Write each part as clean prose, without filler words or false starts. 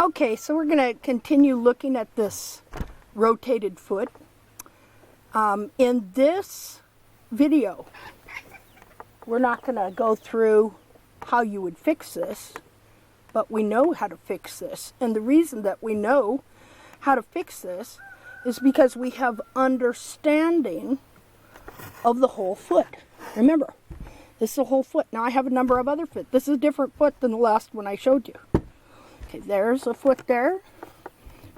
Okay, so we're going to continue looking at this rotated foot. In this video, we're not going to go through how you would fix this, but we know how to fix this. And the reason that we know how to fix this is because we have understanding of the whole foot. Remember, this is a whole foot. Now I have a number of other foot. This is a different foot than the last one I showed you. Okay, there's a foot there.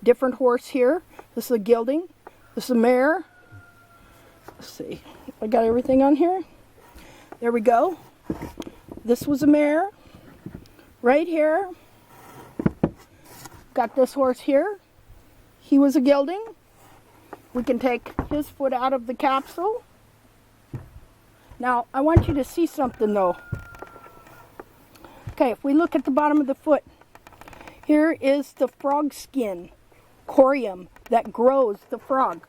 Different horse here. This is a gelding. This is a mare. Let's see. I got everything on here. There we go. This was a mare. Right here. Got this horse here. He was a gelding. We can take his foot out of the capsule. Now, I want you to see something though. Okay, if we look at the bottom of the foot, here is the frog skin, corium, that grows the frog.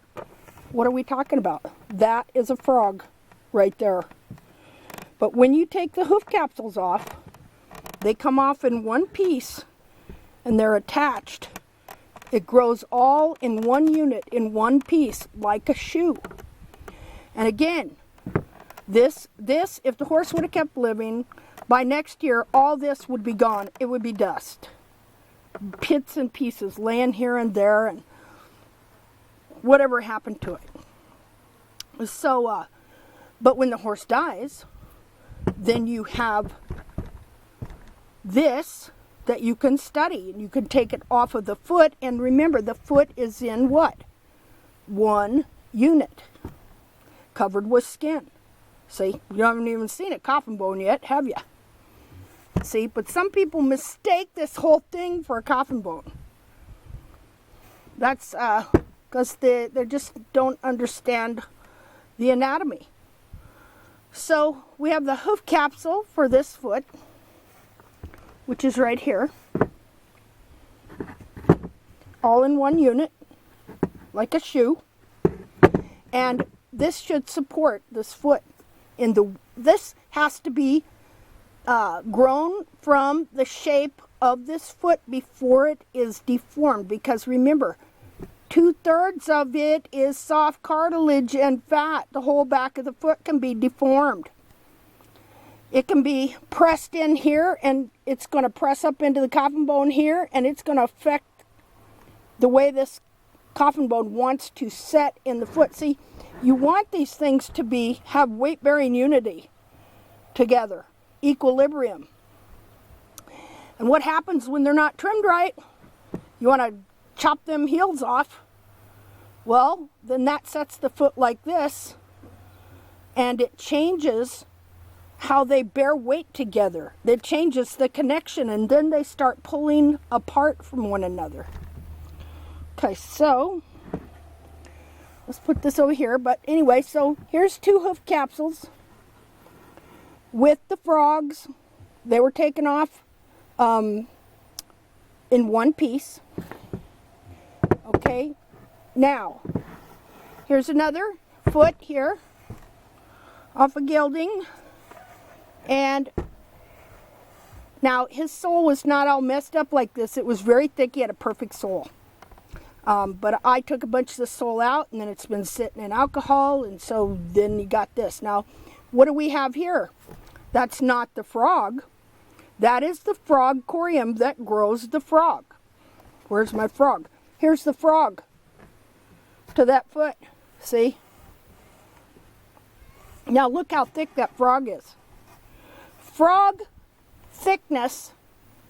What are we talking about? That is a frog right there. But when you take the hoof capsules off, they come off in one piece and they're attached. It grows all in one unit, in one piece, like a shoe. And again, this, if the horse would have kept living, by next year, all this would be gone. It would be dust. Bits and pieces laying here and there, and whatever happened to it. So, but when the horse dies, then you have this that you can study, and you can take it off of the foot. And remember, the foot is in what? One unit, covered with skin. See, you haven't even seen a coffin bone yet, have you? See, but some people mistake this whole thing for a coffin bone. That's because they just don't understand the anatomy. So we have the hoof capsule for this foot, which is right here. All in one unit, like a shoe. And this should support this foot. This has to be grown from the shape of this foot before it is deformed, because remember, 2/3 of it is soft cartilage and fat. The whole back of the foot can be deformed. It can be pressed in here, and it's going to press up into the coffin bone here, and it's going to affect the way this coffin bone wants to set in the foot. See, you want these things to have weight-bearing unity together, equilibrium. And what happens when they're not trimmed right? You want to chop them heels off. Well, then that sets the foot like this, and it changes how they bear weight together. It changes the connection, and then they start pulling apart from one another. Okay, so let's put this over here. But anyway, so here's 2 hoof capsules with the frogs. They were taken off in one piece. Okay, now here's another foot here off a gelding. And now his sole was not all messed up like this. It was very thick. He had a perfect sole. But I took a bunch of the sole out, and then it's been sitting in alcohol, and so then you got this. Now, what do we have here? That's not the frog. That is the frog corium that grows the frog. Where's my frog? Here's the frog to that foot. See? Now look how thick that frog is. Frog thickness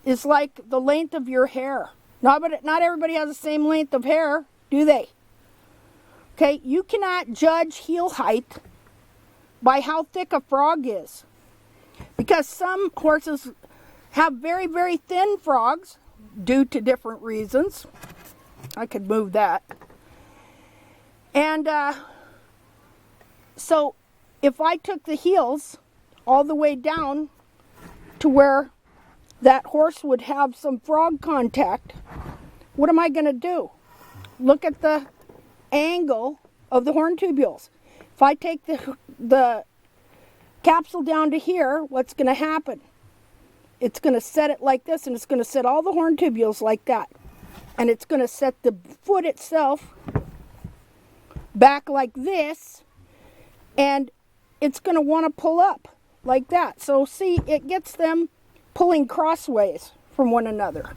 is like the length of your hair. Not everybody has the same length of hair, do they? Okay, you cannot judge heel height by how thick a frog is. Because some horses have very, very thin frogs due to different reasons. I could move that. And so if I took the heels all the way down to where that horse would have some frog contact, what am I going to do? Look at the angle of the horn tubules. If I take the capsule down to here, what's going to happen? It's going to set it like this, and it's going to set all the horn tubules like that. And it's going to set the foot itself back like this, and it's going to want to pull up like that. So see, it gets them pulling crossways from one another.